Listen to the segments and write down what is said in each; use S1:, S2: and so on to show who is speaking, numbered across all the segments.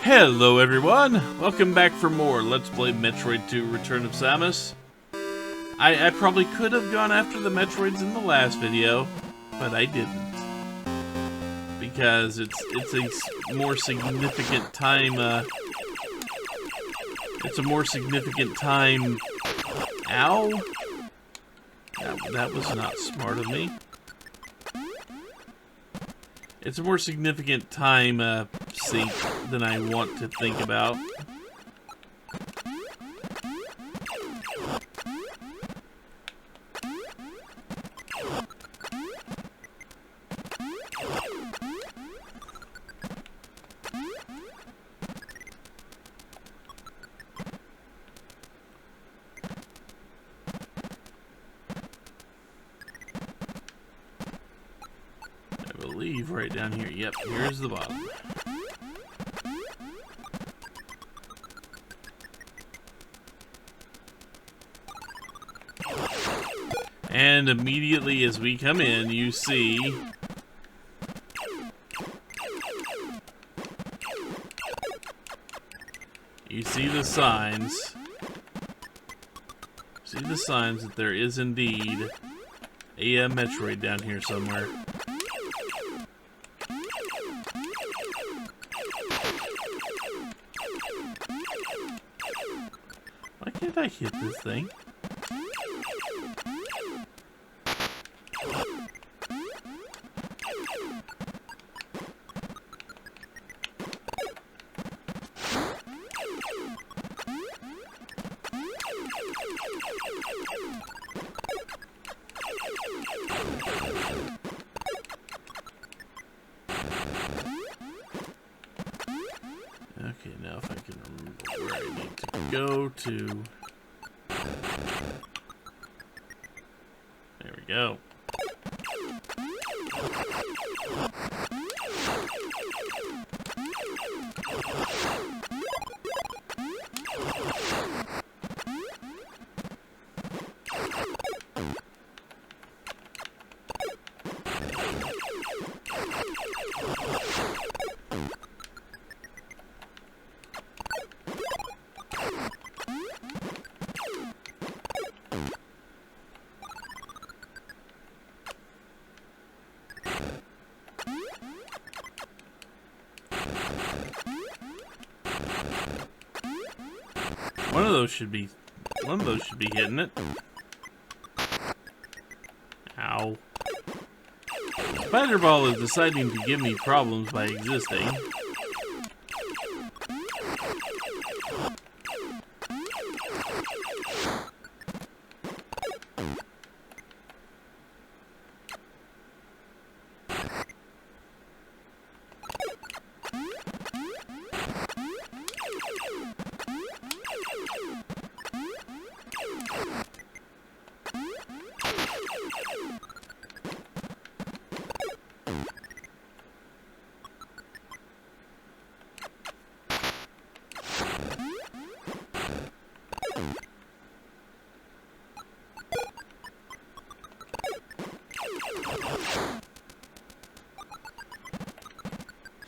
S1: Hello everyone! Welcome back for more Let's Play Metroid 2 Return of Samus. I probably could have gone after the Metroids in the last video, but I didn't. Because it's a more significant time, it's a more significant time... Ow! That was not smart of me. It's a more significant time sink than I want to think about. Right down here. Yep, here's the bottom. And immediately as we come in, you see the signs. See the signs that there is indeed a Metroid down here somewhere. Why can't I hit this thing? Okay, now if I can remember where I need to go to. There we go. One of those should be hitting it. Ow. Spider Ball is deciding to give me problems by existing.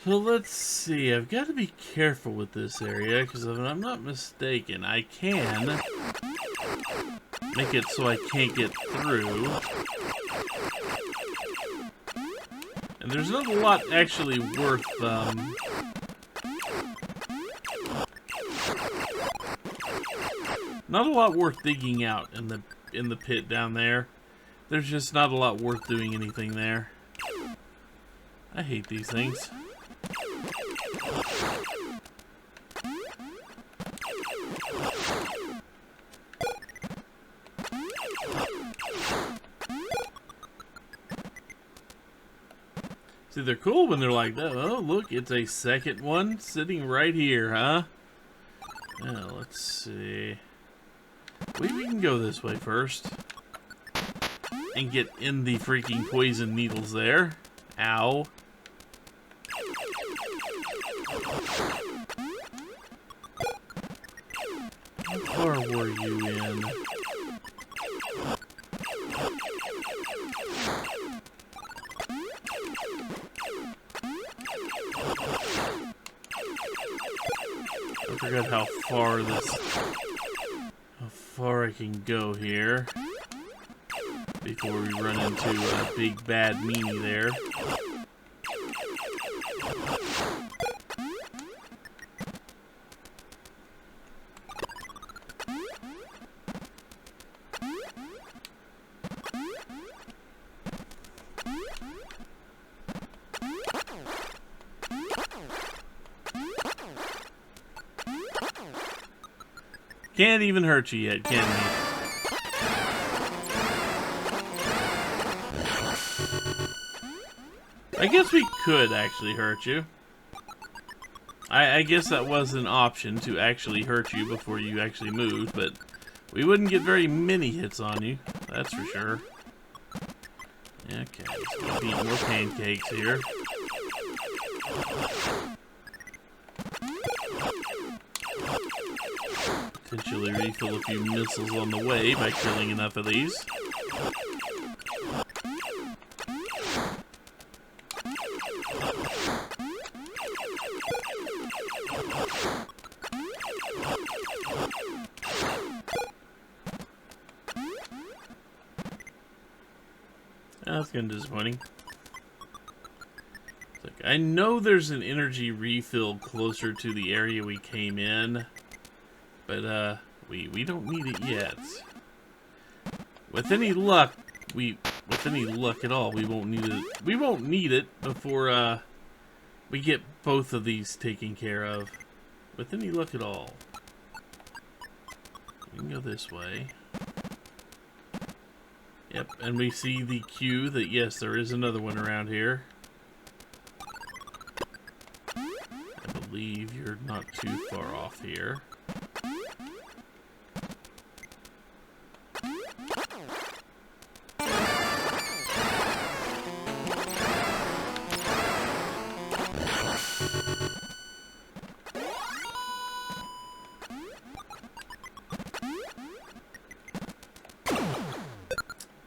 S1: So let's see, I've got to be careful with this area, because if I'm not mistaken, I can make it so I can't get through. And there's not a lot actually worth, not a lot worth digging out in the pit down there. There's just not a lot worth doing anything there. I hate these things. See, they're cool when they're like that. Oh, look, it's a second one sitting right here, huh? Now, let's see. We can go this way first. And get in the freaking poison needles there. Ow. How far were you in? forget how far I can go here before we run into a big bad meanie there. Can't even hurt you yet, can he? I guess we could actually hurt you. I guess that was an option to actually hurt you before you actually moved, but we wouldn't get very many hits on you, that's for sure. Okay, let's go eat more pancakes here. Potentially refill a few missiles on the way by killing enough of these. That's kind of disappointing. Look, I know there's an energy refill closer to the area we came in, but we don't need it yet. With any luck at all, we won't need it. We won't need it before we get both of these taken care of. With any luck at all. We can go this way. Yep, and we see the cue that yes, there is another one around here. I believe you're not too far off here.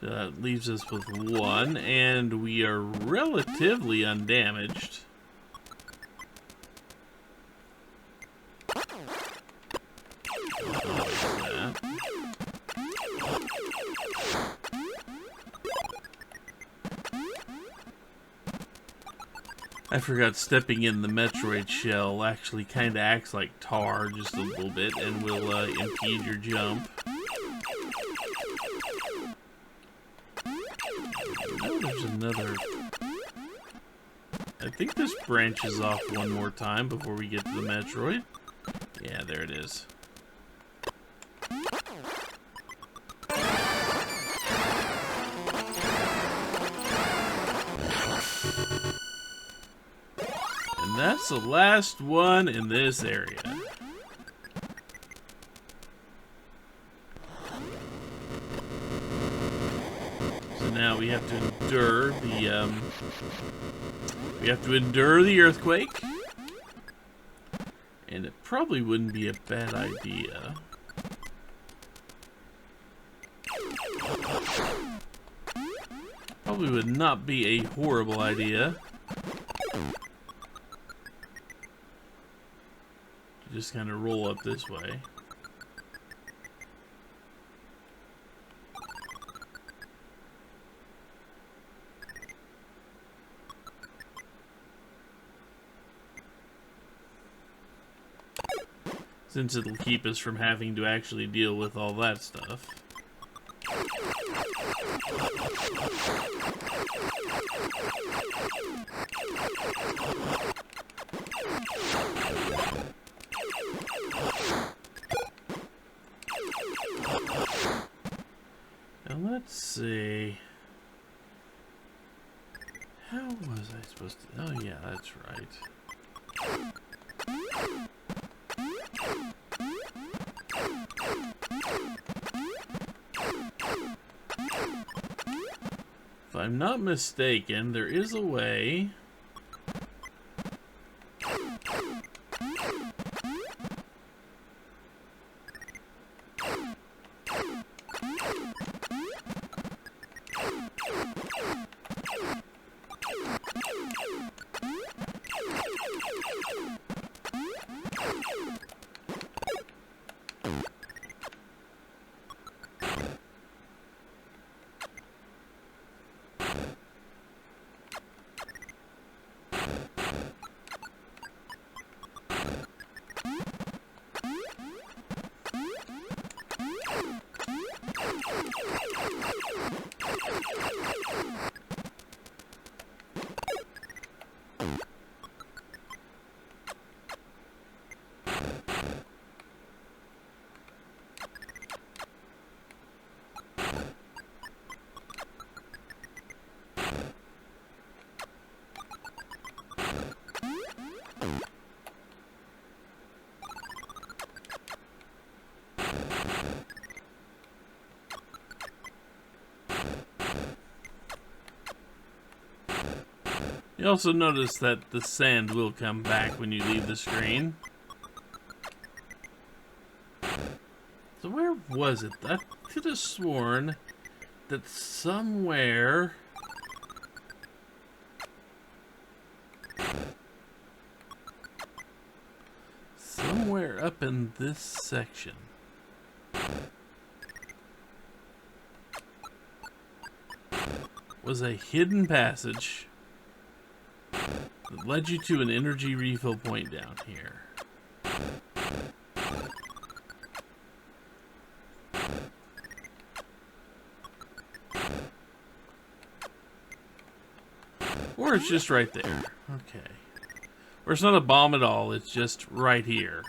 S1: That leaves us with one, and we are relatively undamaged. I forgot stepping in the Metroid shell actually kind of acts like tar just a little bit and will impede your jump. There's another. I think this branches off one more time before we get to the Metroid. Yeah, there it is. And that's the last one in this area. Now we have to endure the earthquake, and it probably wouldn't be a bad idea. Probably would not be a horrible idea to just kind of roll up this way. Since it'll keep us from having to actually deal with all that stuff. Now let's see. How was I supposed to... Oh yeah, that's right. If I'm not mistaken, there is a way. You also notice that the sand will come back when you leave the screen. So where was it? I could have sworn that somewhere... somewhere up in this section was a hidden passage that led you to an energy refill point down here. Or it's just right there. Okay. Or it's not a bomb at all, it's just right here.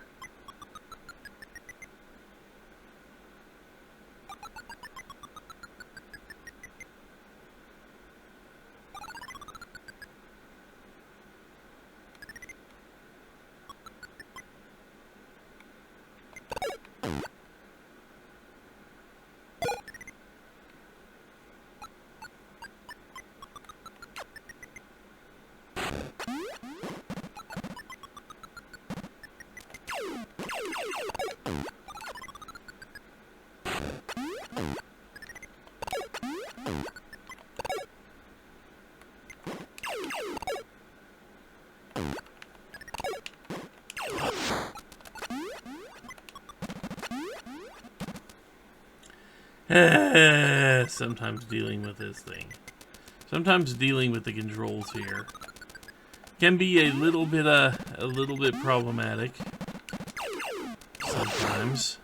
S1: Sometimes dealing with this thing. Sometimes dealing with the controls here can be a little bit problematic. Sometimes.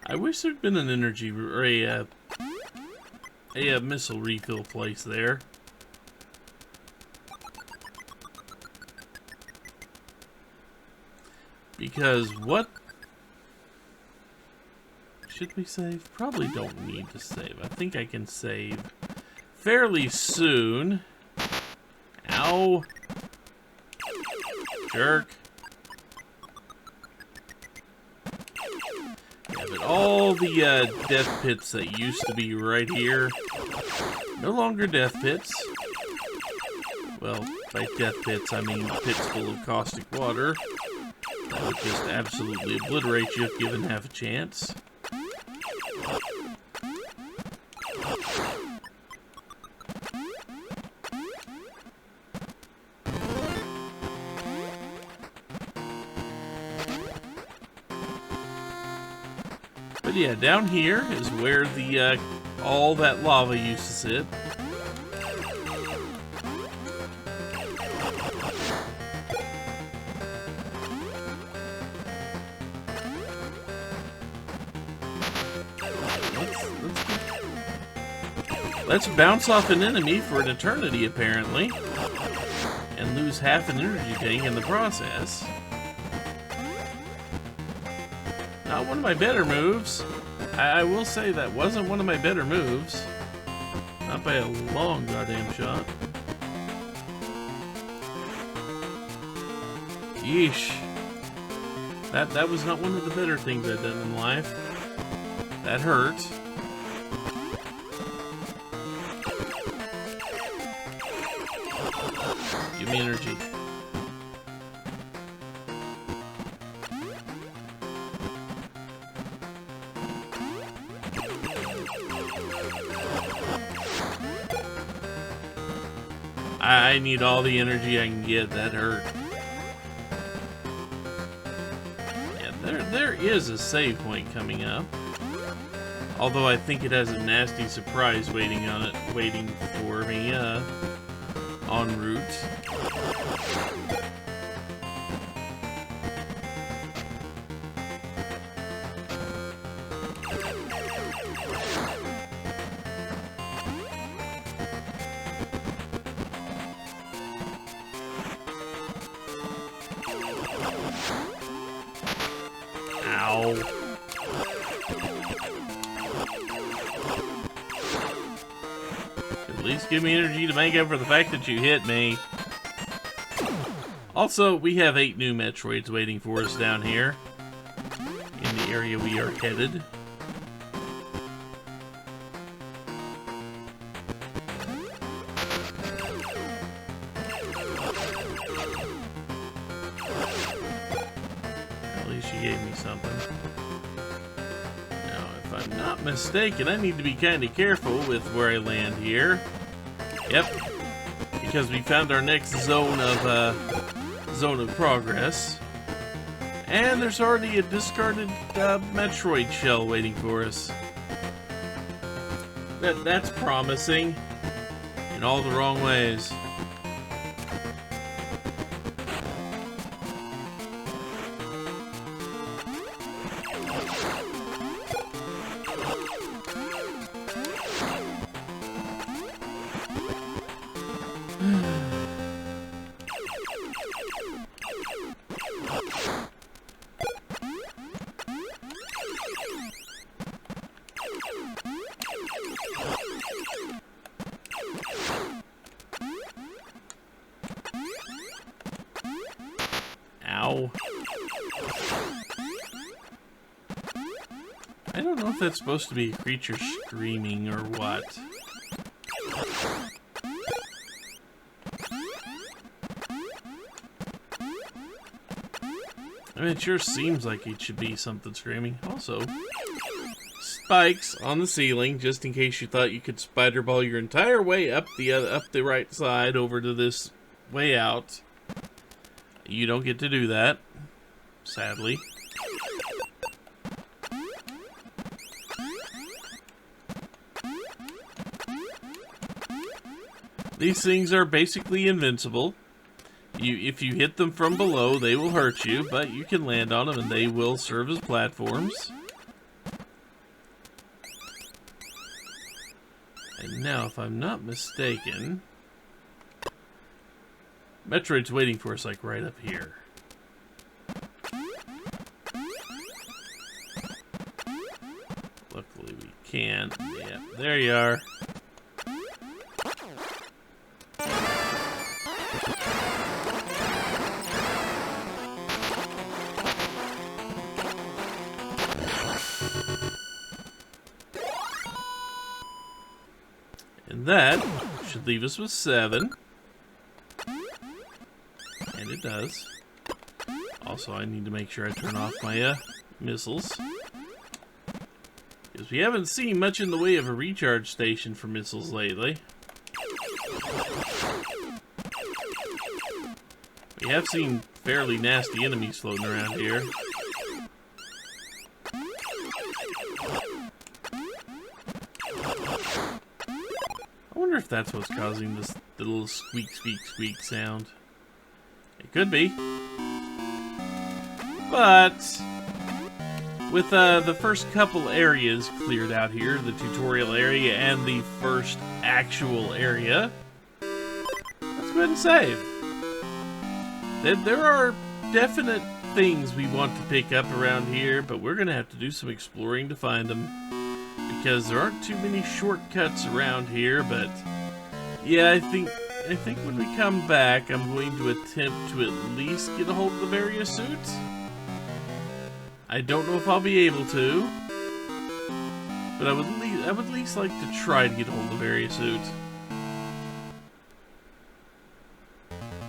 S1: I wish there'd been an energy or a missile refill place there. Because what should we save? Probably don't need to save. I think I can save fairly soon. Ow. Jerk. Yeah, but all the death pits that used to be right here, no longer death pits. Well, by death pits, I mean pits full of caustic water that would just absolutely obliterate you if given half a chance. But yeah, down here is where the all that lava used to sit. Let's bounce off an enemy for an eternity, apparently, and lose half an energy tank in the process. Not one of my better moves. I will say that wasn't one of my better moves. Not by a long goddamn shot. Yeesh. That was not one of the better things I've done in life. That hurt. Give me energy. I need all the energy I can get. That hurt. Yeah, there is a save point coming up. Although I think it has a nasty surprise waiting for me en route. Ow. At least give me energy to make up for the fact that you hit me. Also, we have 8 new Metroids waiting for us down here in the area we are headed. At least you gave me something. Now, if I'm not mistaken, I need to be kind of careful with where I land here. Yep, because we found our next zone of progress, and there's already a discarded Metroid shell waiting for us. That's promising in all the wrong ways. Ow. I don't know if that's supposed to be a creature screaming or what. I mean, it sure seems like it should be something screaming. Also, spikes on the ceiling, just in case you thought you could spider ball your entire way up the right side over to this way out. You don't get to do that, sadly. These things are basically invincible. If you hit them from below, they will hurt you, but you can land on them and they will serve as platforms. And now, if I'm not mistaken, Metroid's waiting for us, like, right up here. Luckily we can. Yeah, there you are. And that should leave us with 7. And it does. Also, I need to make sure I turn off my missiles. Because we haven't seen much in the way of a recharge station for missiles lately. We have seen fairly nasty enemies floating around here. I wonder if that's what's causing this little squeak, squeak, squeak sound. It could be. But with the first couple areas cleared out here, the tutorial area and the first actual area, let's go ahead and save. There are definite things we want to pick up around here, but we're going to have to do some exploring to find them. Because there aren't too many shortcuts around here, but yeah, I think when we come back, I'm going to attempt to at least get a hold of the various suits. I don't know if I'll be able to, but I would at least like to try to get a hold of the various suits.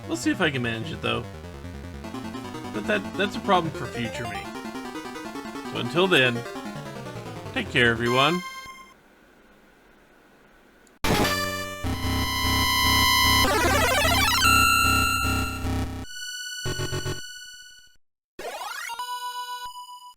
S1: We'll see if I can manage it though. But that's a problem for future me. So until then, take care everyone.